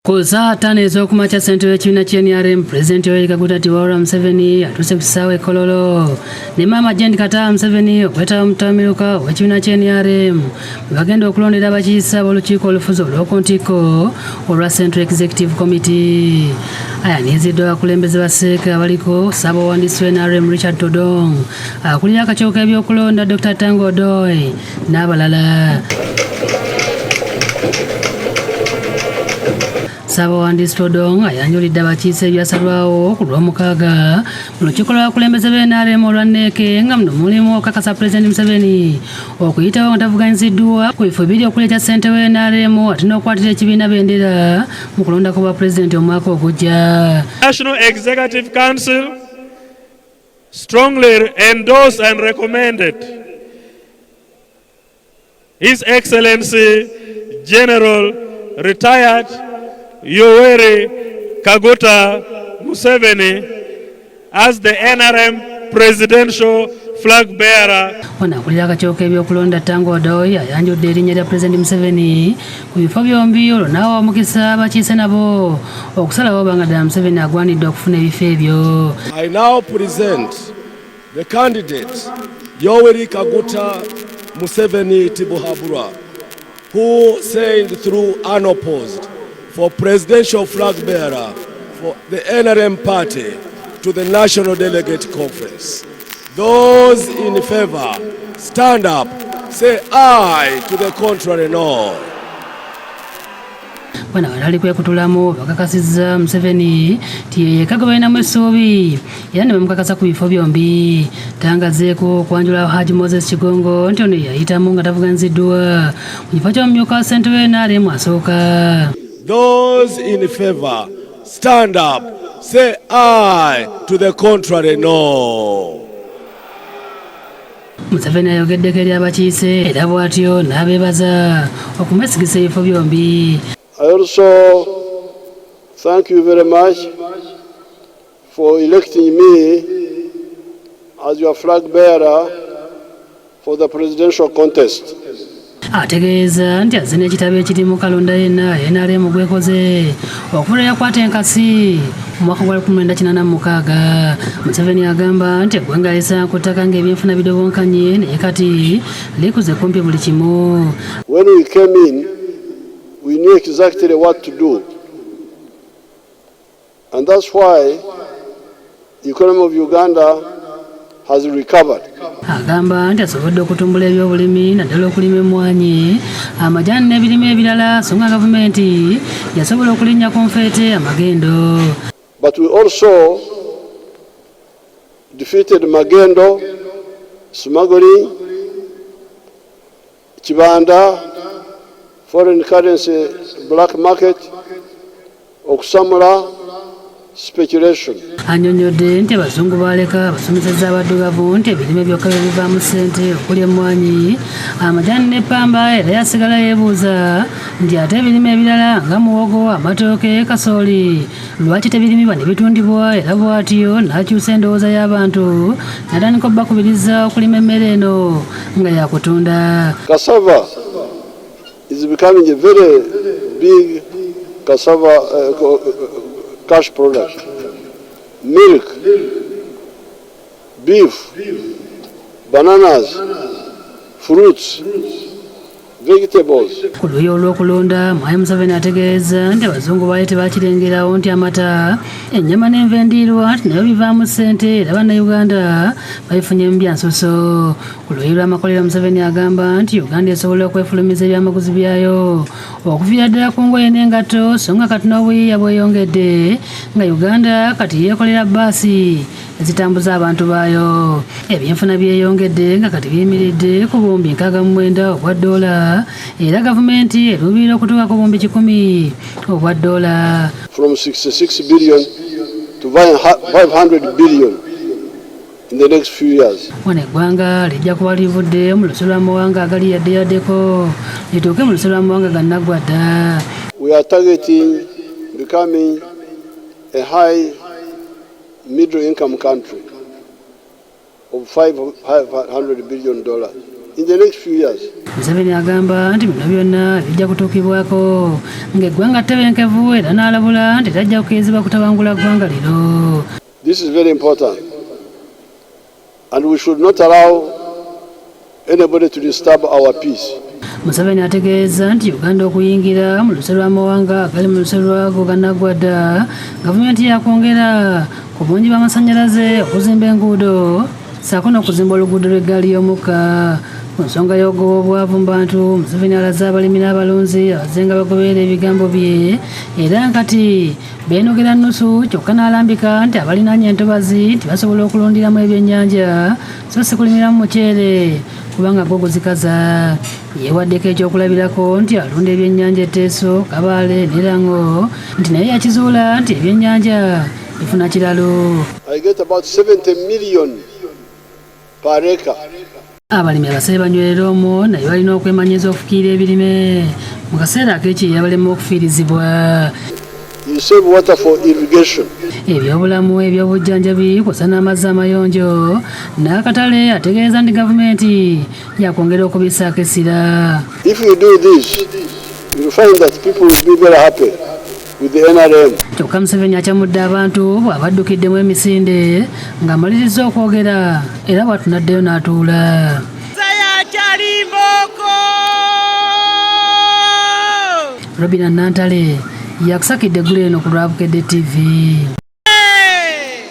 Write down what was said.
Kuza tane ez'okumakya ssentebe w'ekibiina ky'NRM Pulezidenti Yoweri Kaguta Tiwalula Museveni atuuse ku kisaawe Kololo ne Maama Jendi Kataaha Museveni okwetaba mu Mutamiruka w'ekibiina ky'NRM bwe bagenda okulondera abakiise ab'olukiiko olufuzi olw'okuntikko olwa Central Executive Committee. Ayaniziddwa abakulembeze ba SEEK abaliko Ssaabawandiisi w'NRM Richard Todong, akulira akakiiko k'ebyokulonda Dr. Tango Odoi n'abalala. Ssaabawandiisi Todong ayanjulidde abakiise ebyasalwawo ku Lwomukaaga mu lukiiko lw'abakulembeze b'NRM olwa NEC nga muno mulimu okukakasa Pulezidenti Museveni okuyitawo nga tavuganyiziddwa ku bifo biri okuli ekya ssentebe w'NRM ate n'okukwatira ekibiina bendera mu kulonda ku bwa Pulezidenti omwaka ogujja. National Executive Council strongly endorsed and recommended His Excellency General Retired Yoweri Kaguta Museveni as the NRM presidential flag bearer. Akulira akakiiko k'ebyokulonda Tango Odoi ayanjudde erinnya lya Pulezidenti Museveni ku bifo byombi olwo n'awa omukisa abakiise nabo okusalawo oba nga ddala Museveni agwanidde okufuna ebifo ebyo. I now present the candidate Yoweri Kaguta Museveni Tibuhaburwa, who sailed through unopposed for presidential flag bearer for the NRM party to the National Delegate Conference. Those in favor, stand up, say aye. To the contrary, no. Bwana bali kwekutulamu bakakasizza Museveni ti kagabanamu essuubi era ne bamukakasa ku bifo byombi. Tangazeeko okwanjula Haji Moses Kigongo nti ono yayitamu nga tavuganyiziddwa mu kifo ky'omumyuka wa ssentebe w'NRM asooka. Those in favor, stand up, say aye. To the contrary, no. Museveni ayogeddeko eri abakiise era bw'atyo n'abeebaza okumusigisa ebifo byombi. I also thank you very much for electing me as your flag bearer for the presidential contest. Ategeeza nti azina ekitabo ekiri mu kalonda yenna NRM gwekoze okuvula yakwata enkasi mu mwaka gwa 1986. Museveni agamba nti eggwanga lisanga ku ttaka ng'ebyenfuna bidobonkanye naye kati likuze kumpi buli kimu. When we came in, we knew exactly what to do. And that's why the economy of Uganda has recovered. Agamba nti asobodde okutumbula ebyobulimi naddala okulima emmwanyi, amajaani n'ebirime ebirala so nga gavumenti yasobola okulinnya ku nfeete amagendo. But we also defeated magendo, smuggling, kibanda, foreign currency black market, okusamula, speculation. Annyonnyodde nti abazungu baleka abasomesezza abaddugavu nti ebirime byokka bye bivaamu ssente okuli emmwanyi, amajaani n'eppamba, era yasigala yeebuuza nti ate ebirime ebirala nga muwogo, amatooke, kasooli lwaki tebirimibwa ne bitundibwa. Era bw'atyo n'akyusa endowooza y'abantu n'atandika obbakubiriza okulima emmere eno nga yakutunda. Cassava is becoming a very big cash product. Milk, beef, bananas, fruits, vegetables. Ku luuyi olw'okulonda Mwai Museveni ategeeza nti abazungu baali tebakirengerawo nti amata, ennyama n'enva endiirwa nti nayo bivaamu ssente era bannayuganda babifunye mu byansuso. Ku luuyi lw'amakolero Museveni agamba nti Uganda esobola okwefulumiza ebyamaguzi byayo okuviira ddala ku ngoye n'engatto so nga kati n'obuyiiya bweyongedde nga Uganda kati yeekolera bbaasi ezitambuza abantu baayo. Ebyenfuna byeyongedde nga kati biyimiridde ku buwumbi 69 obwa ddoola era gavumenti eruubirira okutuuka ku buwumbi 100 obwa ddoola. From 66 billion to 500 billion in the next few years. Wano eggwanga lijja kuba livudde mu lusu lw'amawanga agali yaddeyaddeko lituuke mu lusu lw'amawanga gannaggwa dda. We are targeting becoming a high middle income country of $500 billion in the next few years. Museveni agamba nti bino byonna bijja kutuukibwako ng'eggwanga ttebenkevu era n'alabula nti tajja kukkirizibwa kutabangula ggwanga lino. This is very important, and we should not allow anybody to disturb our peace. Museveni ategeeza nti Uganda okuyingira mu luse lw'amawanga agali mu luse lwago gannaggwadda, gavumenti yakwongera ku bungi bw'amasannyalaze, okuzimba enguudo ssaako n'okuzimba oluguudo lw'eggaali y'omukka. Ku nsonga y'okugoba obwavu mu bantu, Museveni alaze abalimi n'abalunzi abazze nga bagoberera ebigambo bye era nkati beenogera nnusu, kyokka n'alambika nti abalinaanye entobazi nti basobola okulundiramu ebyennyanja so si kulimiramu muceere kubanga gwo guzikaza. Yeewaddeko ekyokulabirako nti alunda ebyennyanja e Teso, Kabale ne Rango nti naye yakizuula nti ebyennyanja bifuna kiralo. I get about 70 million per acre. Abalimi abasebe banywerera omwo naye balina okwemanyiza okufiirira ebirime mu kaseera ak'ekyeya balema okufiirizibwa. You save water for irrigation. Ebyobulamu, ebyobujjanjabi kw'ossa n'amazzi amayonjo n'akatale ategeeza nti gavumenti yakwongera okubissaako essira. If you do this, you'll find that people will be very happy with the NRM. Kyokka Museveni akyamudde abantu bw'abaddukiddemu emisinde ng'amalirizza okwogera era bw'atunaddeyo n'atuula. Robina Nantale yakusakidde eggulu eno ku Lwabukedde TV.